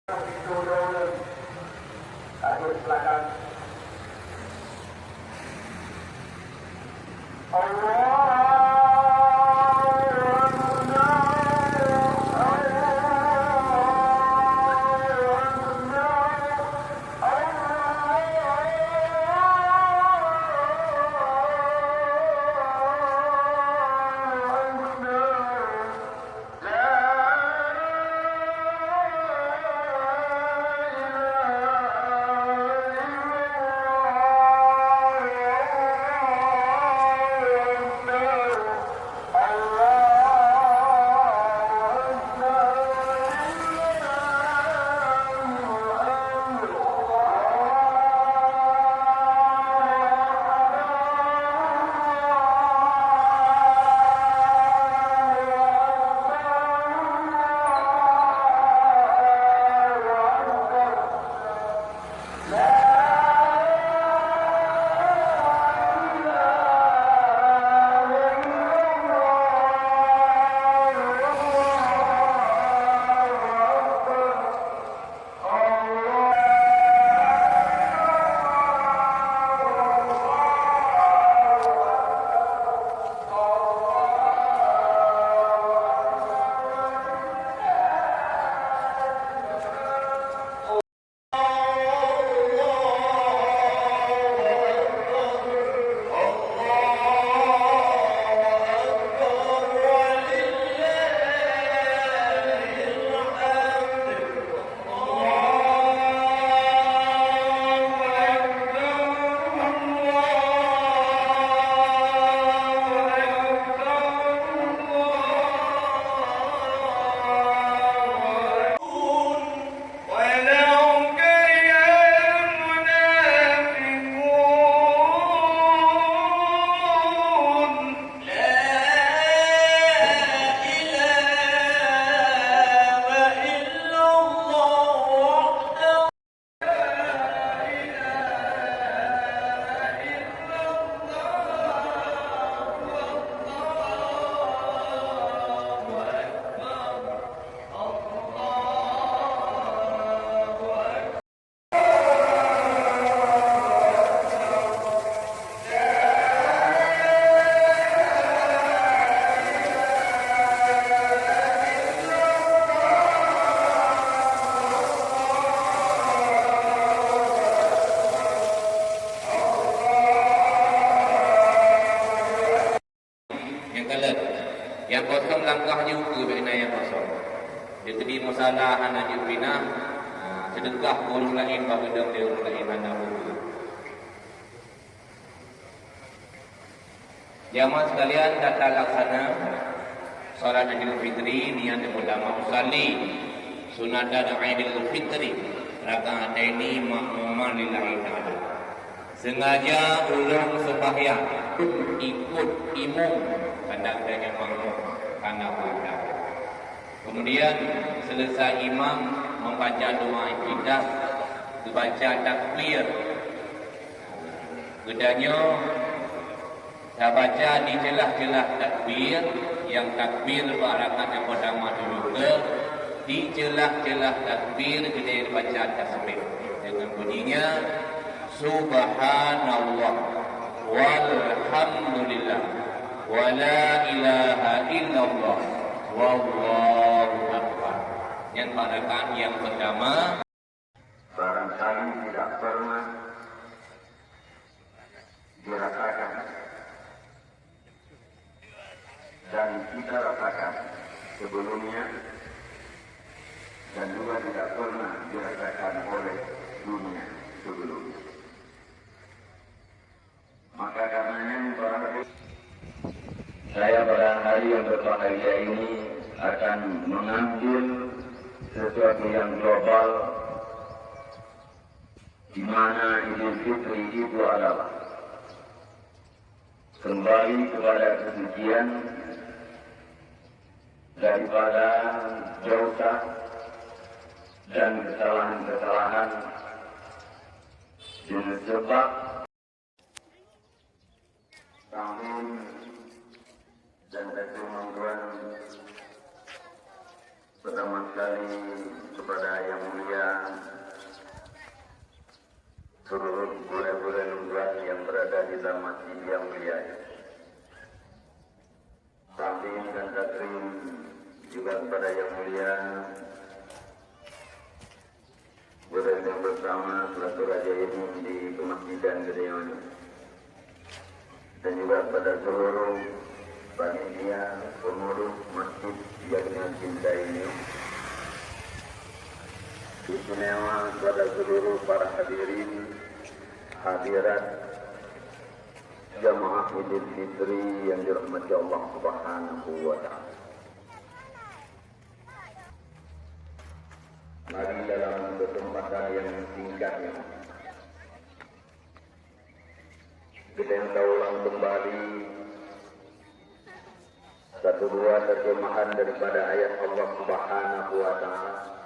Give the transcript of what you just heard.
Akhir silakan. Yang kosong langkah juga bina yang kosong. Jadi masalah anak bina sedekah orang lain bagi dia orang lain anak buku. Jamaah sekalian datang laksana salat Idul Fitri niat ulama usalli sunat dan Idul Fitri rakaat ini makmuman lillahi ta'ala. Sengaja ulang sembahyang ikut imam pada adanya makmum karena pada. Kemudian selesai imam membaca doa ibadah, dibaca takbir. Kedanya dah baca di celah-celah takbir, yang takbir barakat yang pertama juga di celah-celah takbir kita baca tasbih dengan bunyinya Subhanallah walhamdulillah wa la ilaha illallah wallahu akbar. Yang barakat yang pertama Barangkali tidak pernah dirasakan dan kita rasakan sebelumnya dan juga tidak pernah dirasakan oleh dunia sebelumnya. Maka karenanya saya pada hari yang berbahagia ini akan mengambil sesuatu yang global, di mana Idul Fitri itu adalah kembali kepada kesucian daripada dosa dan kesalahan-kesalahan dengan sebab tahun dan pertemuan pertama kali kepada yang mulia seluruh guru-guru nungguan yang berada di dalam masjid yang mulia. Taklim dan takrim juga kepada yang mulia berada bersama selaku raja ini di Masjidan Gedeon, dan juga kepada seluruh panitia pengurus masjid yang dengan cinta ini. Istimewa kepada seluruh para hadirin hadirat jamaah Idul Fitri yang dirahmati Allah Subhanahu wa Ta'ala. Mari dalam kesempatan yang singkat ini kita hendak ulang kembali satu dua terjemahan daripada ayat Allah Subhanahu wa Ta'ala